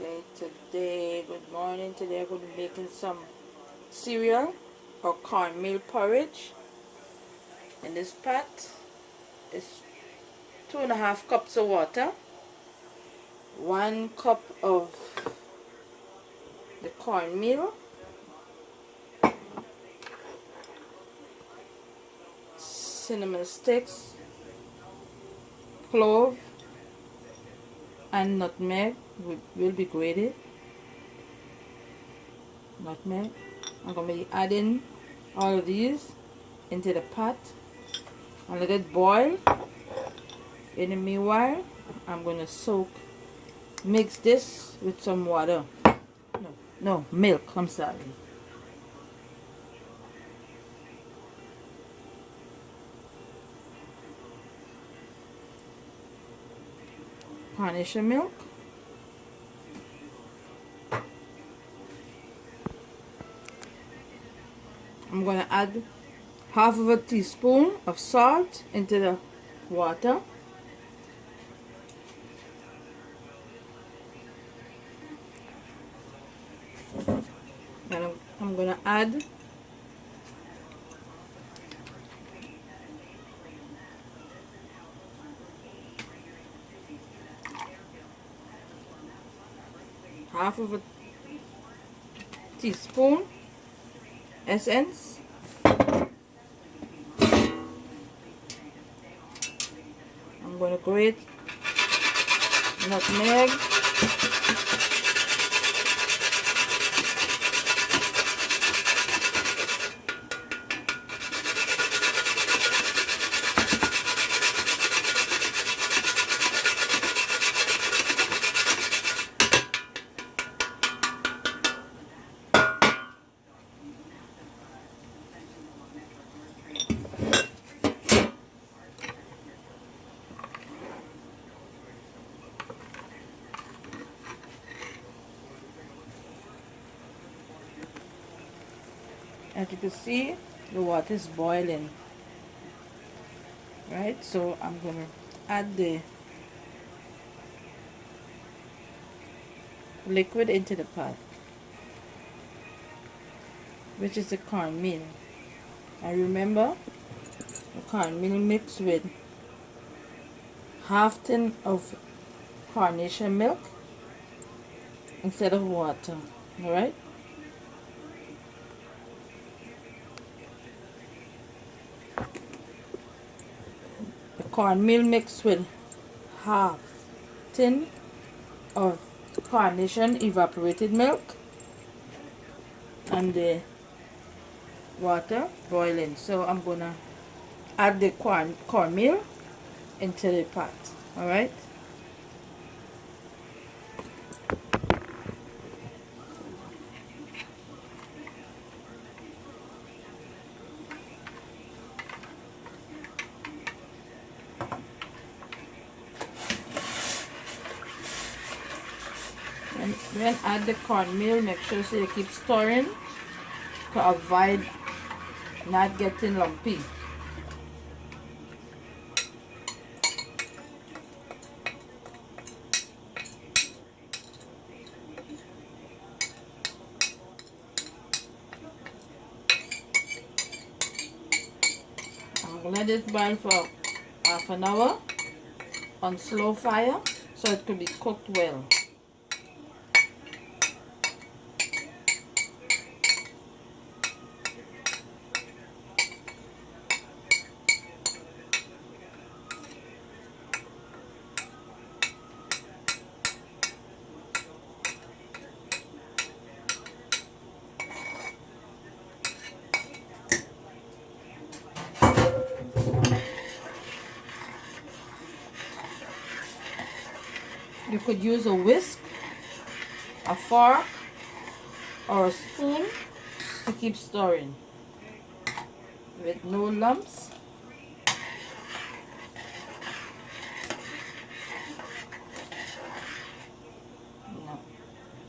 Okay, today, good morning. Today I'm going to be making some cereal or cornmeal porridge. In this pot is 2.5 cups of water, 1 cup of the cornmeal, cinnamon sticks, clove, and nutmeg will be grated. Nutmeg. I'm going to be adding all of these into the pot and let it boil. In the meanwhile, I'm going to mix this with some water. No, milk, I'm sorry. Carnation milk. I'm going to add half of a teaspoon of salt into the water. And I'm going to add half of a teaspoon essence. I'm going to grate nutmeg. As you can see, the water is boiling, right? So I'm going to add the liquid into the pot, which is the cornmeal. And remember, the cornmeal mixed with half tin of carnation milk instead of water, all right? The cornmeal mixed with half tin of carnation evaporated milk and the water boiling. So I'm gonna add the cornmeal into the pot, all right? And when add the cornmeal, make sure so you keep stirring to avoid not getting lumpy. I'm gonna let this boil for half an hour on slow fire so it could be cooked well. You could use a whisk, a fork, or a spoon to keep stirring with no lumps. No.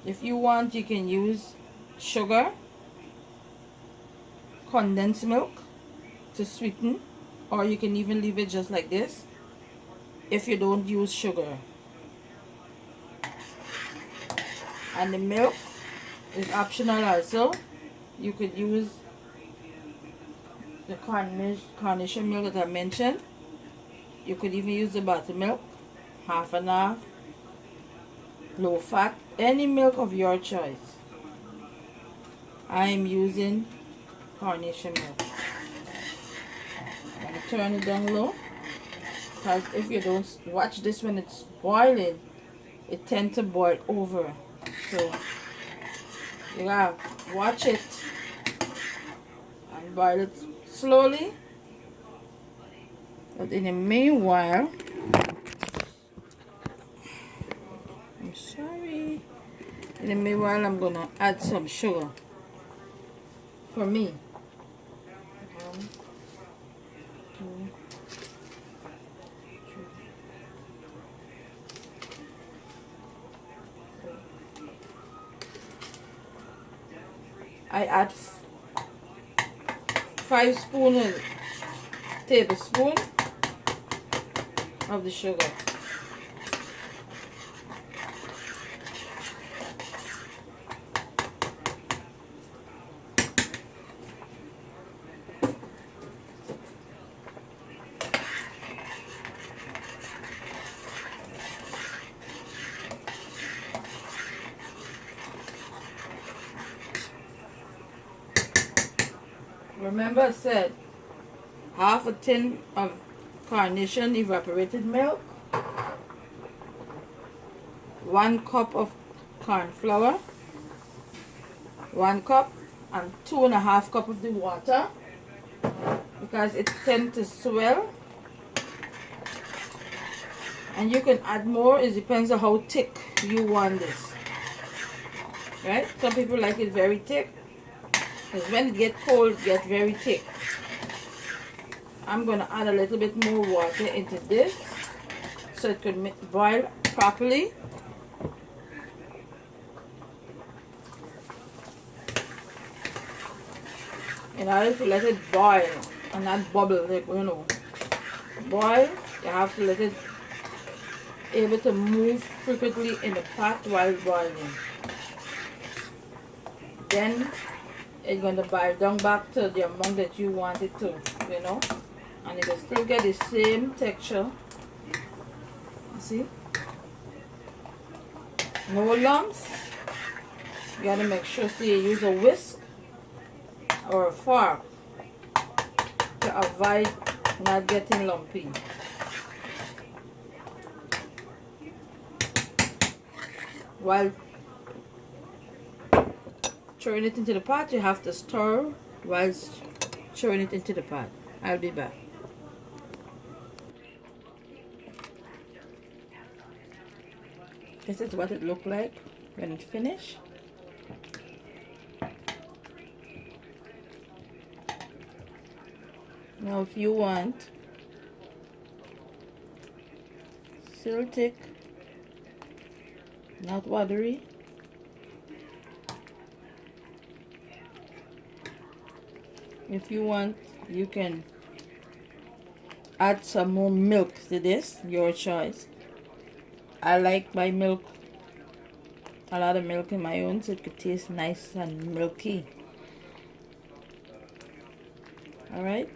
If you want, you can use sugar, condensed milk to sweeten, or you can even leave it just like this if you don't use sugar. And the milk is optional also. You could use the carnation milk that I mentioned. You could even use the buttermilk, half and half, low fat, any milk of your choice. I am using carnation milk. I'm going to turn it down low, because if you don't watch this when it's boiling, it tends to boil over. So you gotta watch it and boil it slowly. But in the meanwhile, I'm sorry. In the meanwhile, I'm gonna add some sugar for me. 1, 2, 3. I add 5 tablespoons of the sugar. Remember I said half a tin of carnation evaporated milk, 1 cup of corn flour, 1 cup, and 2.5 cups of the water, because it tends to swell. And you can add more, it depends on how thick you want this. Right? Some people like it very thick, because when it gets cold, it gets very thick. I'm going to add a little bit more water into this so it could boil properly. In order to let it boil and not bubble, like, you know, boil, you have to let it able to move frequently in the pot while boiling. Then it's going to boil down back to the amount that you want it to, you know, and it will still get the same texture. You see? No lumps. You gotta make sure so you use a whisk or a fork to avoid not getting lumpy. While throwing it into the pot, you have to stir whilst throwing it into the pot. I'll be back. This is what it looks like when it's finished. Now if you want still thick, not watery, if you want, you can add some more milk to this, your choice. I like my milk, a lot of milk in my own, so it could taste nice and milky. Alright,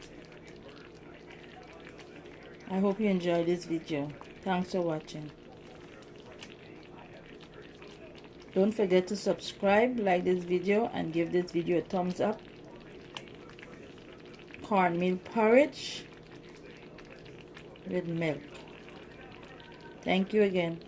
I hope you enjoyed this video. Thanks for watching. Don't forget to subscribe, like this video, and give this video a thumbs up. Cornmeal porridge with milk. Thank you again.